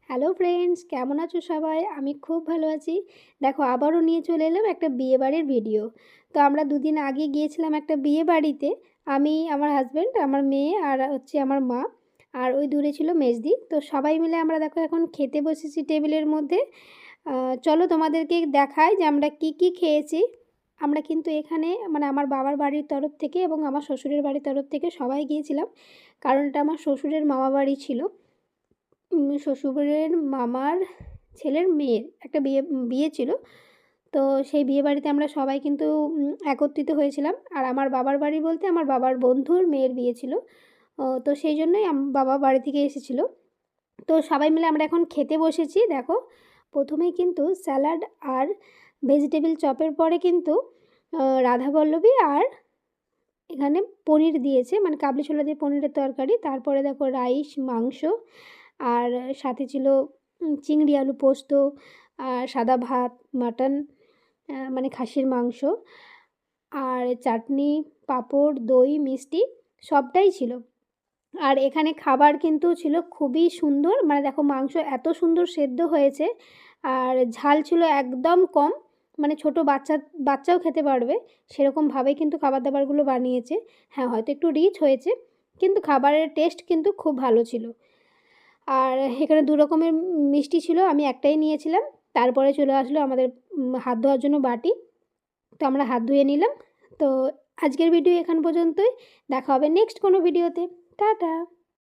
Hello friends, কেমন আছো সবাই? আমি খুব ভালো আছি। দেখো, আবারও নিয়ে চলে এলাম একটা বিয়েবাড়ির ভিডিও। তো আমরা দুদিন আগে গিয়েছিলাম একটা বিয়ে বাড়িতে। আমি, আমার হাজব্যান্ড, আমার মেয়ে আর হচ্ছে আমার মা। আর ওই দূরে ছিল মেজদি। তো সবাই মিলে আমরা দেখো এখন খেতে বসেছি টেবিলের মধ্যে। চলো তোমাদেরকে দেখাই যে আমরা কি কি খেয়েছি। আমরা কিন্তু এখানে মানে আমার বাবার বাড়ির তরফ থেকে এবং আমার শ্বশুরের বাড়ির তরফ থেকে সবাই গিয়েছিলাম, কারণ এটা আমার শ্বশুরের মামা বাড়ি ছিল। শ্বশুরের মামার ছেলের মেয়ের একটা বিয়ে বিয়ে ছিল। তো সেই বিয়ে বাড়িতে আমরা সবাই কিন্তু একত্রিত হয়েছিলাম। আর আমার বাবার বাড়ি বলতে আমার বাবার বন্ধুর মেয়ের বিয়ে ছিল। তো সেই জন্যই বাবা বাড়ি থেকে এসেছিল। তো সবাই মিলে আমরা এখন খেতে বসেছি। দেখো, প্রথমেই কিন্তু স্যালাড আর ভেজিটেবিল চপের পরে কিন্তু রাধাবল্লভী আর এখানে পনির দিয়েছে, মানে কাবলি ছোলা দিয়ে পনিরের তরকারি। তারপরে দেখো রাইস, মাংস, আর সাথে ছিল চিংড়ি আলু পোস্ত, আর সাদা ভাত, মাটন, মানে খাসির মাংস, আর চাটনি, পাঁপড়, দই, মিষ্টি সবটাই ছিল। আর এখানে খাবার কিন্তু ছিল খুবই সুন্দর, মানে দেখো মাংস এত সুন্দর সেদ্ধ হয়েছে। আর ঝাল ছিল একদম কম, মানে ছোট বাচ্চাও খেতে পারবে সেরকমভাবে কিন্তু খাবার দাবারগুলো বানিয়েছে। হ্যাঁ, হয়তো একটু রিচ হয়েছে, কিন্তু খাবারের টেস্ট কিন্তু খুব ভালো ছিল। আর এখানে দু রকমের মিষ্টি ছিল, আমি একটাই নিয়েছিলাম। তারপরে চলে আসলো আমাদের হাত ধোয়ার জন্য বাটি। তো আমরা হাত ধুয়ে নিলাম। তো আজকের ভিডিও এখান পর্যন্তই। দেখা হবে নেক্সট কোনো ভিডিওতে। টাটা।